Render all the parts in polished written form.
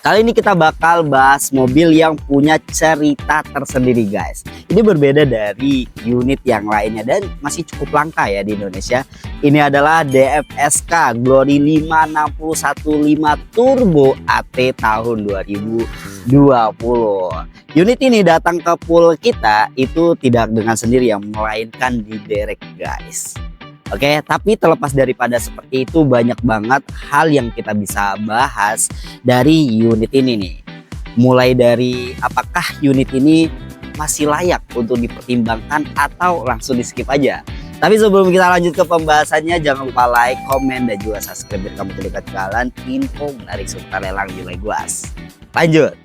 Kali ini kita bakal bahas mobil yang punya cerita tersendiri guys. Ini berbeda dari unit yang lainnya dan masih cukup langka ya di Indonesia. Ini adalah DFSK Glory 5615 Turbo AT tahun 2020. Unit ini datang ke pool kita itu tidak dengan sendiri yang melainkan diderek guys. Oke, tapi terlepas daripada seperti itu, banyak banget hal yang kita bisa bahas dari unit ini nih. Mulai dari apakah unit ini masih layak untuk dipertimbangkan atau langsung di skip aja. Tapi sebelum kita lanjut ke pembahasannya, jangan lupa like, komen, dan juga subscribe biar kamu terdekat ketinggalan info menarik seputar lelang di Leguas. Lanjut.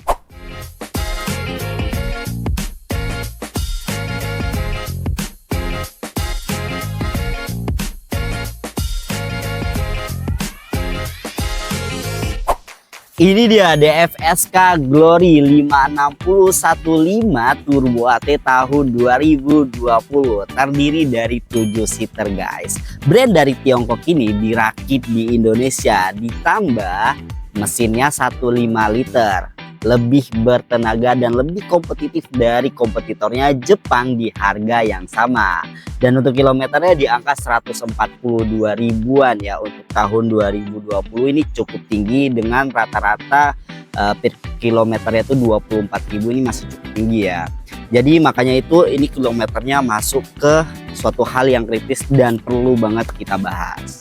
Ini dia DFSK Glory 5615 Turbo AT tahun 2020. Terdiri dari 7 seater guys. Brand dari Tiongkok ini dirakit di Indonesia. Ditambah mesinnya 1,5 liter. Lebih bertenaga dan lebih kompetitif dari kompetitornya Jepang di harga yang sama. Dan untuk kilometernya di angka 142 ribuan ya. Untuk tahun 2020 ini cukup tinggi dengan rata-rata per kilometernya itu 24.000, ini masih cukup tinggi ya. Jadi makanya itu ini kilometernya masuk ke suatu hal yang kritis dan perlu banget kita bahas.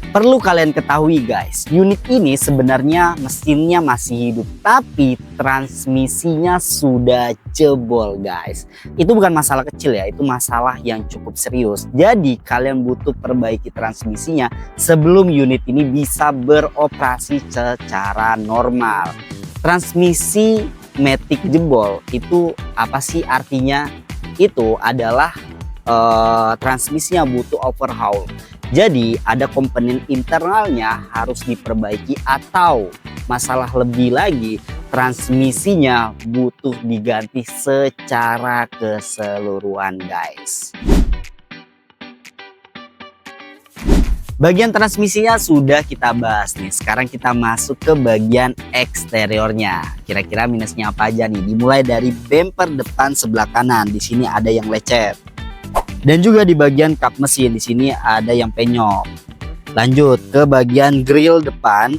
Perlu kalian ketahui guys, unit ini sebenarnya mesinnya masih hidup, tapi transmisinya sudah jebol guys. Itu bukan masalah kecil ya, itu masalah yang cukup serius. Jadi kalian butuh perbaiki transmisinya sebelum unit ini bisa beroperasi secara normal. Transmisi matic jebol itu apa sih artinya? Itu adalah transmisinya butuh overhaul. Jadi ada komponen internalnya harus diperbaiki atau masalah lebih lagi transmisinya butuh diganti secara keseluruhan guys. Bagian transmisinya sudah kita bahas nih. Sekarang kita masuk ke bagian eksteriornya. Kira-kira minusnya apa aja nih? Dimulai dari bumper depan sebelah kanan. Di sini ada yang lecet. Dan juga di bagian kap mesin di sini ada yang penyok. Lanjut ke bagian grill depan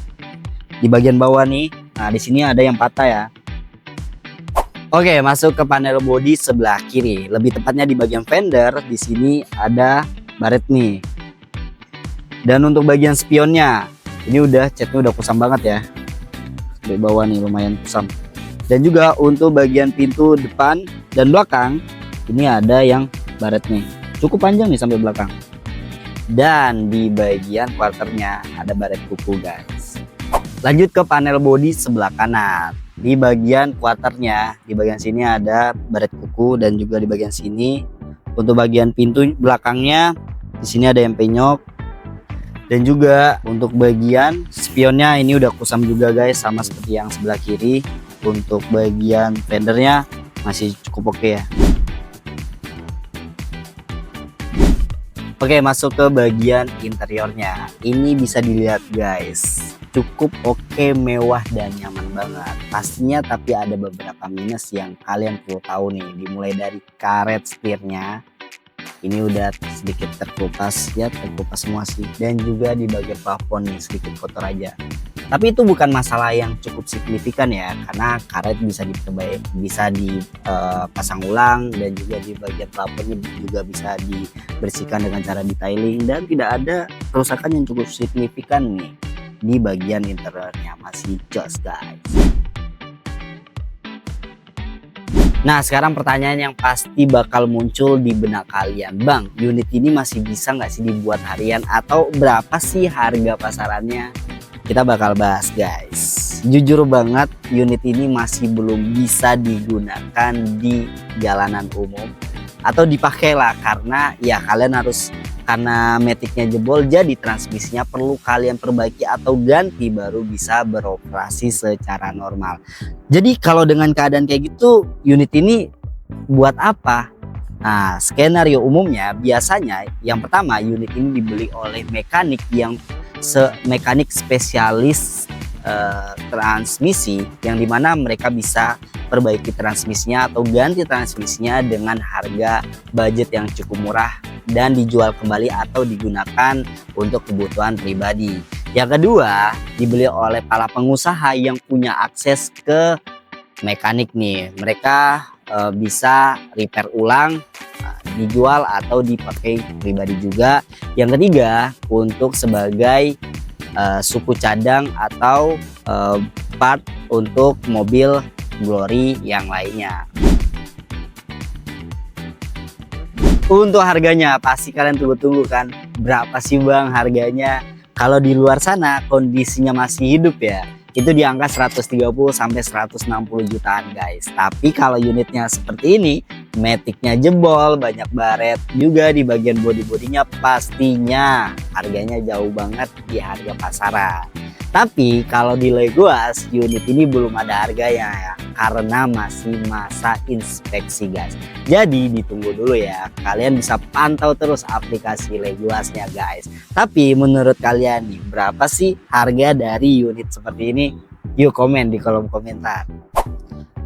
di bagian bawah nih. Nah, di sini ada yang patah ya. Oke, masuk ke panel bodi sebelah kiri. Lebih tepatnya di bagian fender di sini ada baret nih. Dan untuk bagian spionnya ini udah catnya udah kusam banget ya. Di bawah nih lumayan kusam. Dan juga untuk bagian pintu depan dan belakang ini ada yang baret nih, cukup panjang nih sampai belakang. Dan di bagian quarternya ada baret kuku guys. Lanjut ke panel bodi sebelah kanan. Di bagian quarternya, di bagian sini ada baret kuku dan juga di bagian sini. Untuk bagian pintu belakangnya di sini ada yang penyok. Dan juga untuk bagian spionnya ini udah kusam juga guys, sama seperti yang sebelah kiri. Untuk bagian fendernya masih cukup oke ya. Oke, masuk ke bagian interiornya. Ini bisa dilihat guys, cukup oke, mewah dan nyaman banget pastinya. Tapi ada beberapa minus yang kalian perlu tahu nih. Dimulai dari karet setirnya, ini udah sedikit terkelupas ya, terkelupas semua sih. Dan juga di bagian plafon nih sedikit kotor aja. Tapi itu bukan masalah yang cukup signifikan ya, karena karet bisa diperbaiki, bisa dipasang ulang, dan juga di bagian plafonnya juga bisa dibersihkan dengan cara detailing, dan tidak ada kerusakan yang cukup signifikan nih di bagian interiornya. Masih jos guys. Nah, sekarang pertanyaan yang pasti bakal muncul di benak kalian, Bang, unit ini masih bisa nggak sih dibuat harian atau berapa sih harga pasarannya? Kita bakal bahas guys. Jujur banget unit ini masih belum bisa digunakan di jalanan umum atau dipakai lah, karena ya kalian harus, karena maticnya jebol jadi transmisinya perlu kalian perbaiki atau ganti baru bisa beroperasi secara normal. Jadi kalau dengan keadaan kayak gitu unit ini buat apa? Nah, skenario umumnya biasanya yang pertama unit ini dibeli oleh mekanik yang mekanik spesialis transmisi, yang dimana mereka bisa perbaiki transmisinya atau ganti transmisinya dengan harga budget yang cukup murah dan dijual kembali atau digunakan untuk kebutuhan pribadi. Yang kedua, dibeli oleh para pengusaha yang punya akses ke mekanik nih. Mereka bisa repair ulang, dijual atau dipakai pribadi juga. Yang ketiga, untuk sebagai suku cadang atau part untuk mobil Glory yang lainnya. Untuk harganya pasti kalian tunggu-tunggu kan, berapa sih bang harganya? Kalau di luar sana kondisinya masih hidup ya, itu di angka 130 sampai 160 jutaan guys. Tapi kalau unitnya seperti ini, maticnya jebol, banyak baret juga di bagian bodi-bodinya, pastinya harganya jauh banget di harga pasaran. Tapi kalau di Legoas, unit ini belum ada harganya ya, karena masih masa inspeksi guys. Jadi ditunggu dulu ya, kalian bisa pantau terus aplikasi Legoasnya guys. Tapi menurut kalian nih, berapa sih harga dari unit seperti ini? Yuk komen di kolom komentar.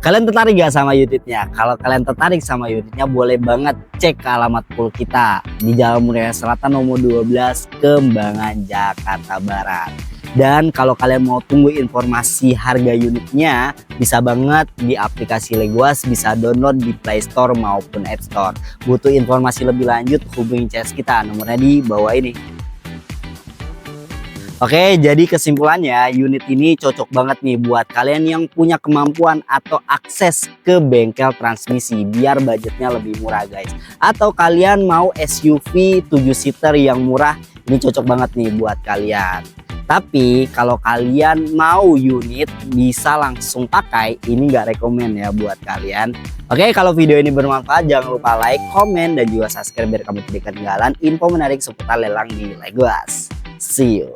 Kalian tertarik gak sama unitnya? Kalau kalian tertarik sama unitnya, boleh banget cek ke alamat pool kita di Jalan Muria Selatan nomor 12, Kembangan, Jakarta Barat. Dan kalau kalian mau tunggu informasi harga unitnya, bisa banget di aplikasi Legoas, bisa download di Play Store maupun App Store. Butuh informasi lebih lanjut, hubungi CS kita, nomornya di bawah ini. Oke, jadi kesimpulannya unit ini cocok banget nih buat kalian yang punya kemampuan atau akses ke bengkel transmisi biar budgetnya lebih murah guys. Atau kalian mau SUV 7 seater yang murah, ini cocok banget nih buat kalian. Tapi kalau kalian mau unit bisa langsung pakai, ini nggak rekomen ya buat kalian. Oke, kalau video ini bermanfaat jangan lupa like, komen, dan juga subscribe biar kamu tidak ketinggalan info menarik seputar lelang di Legoas. See you.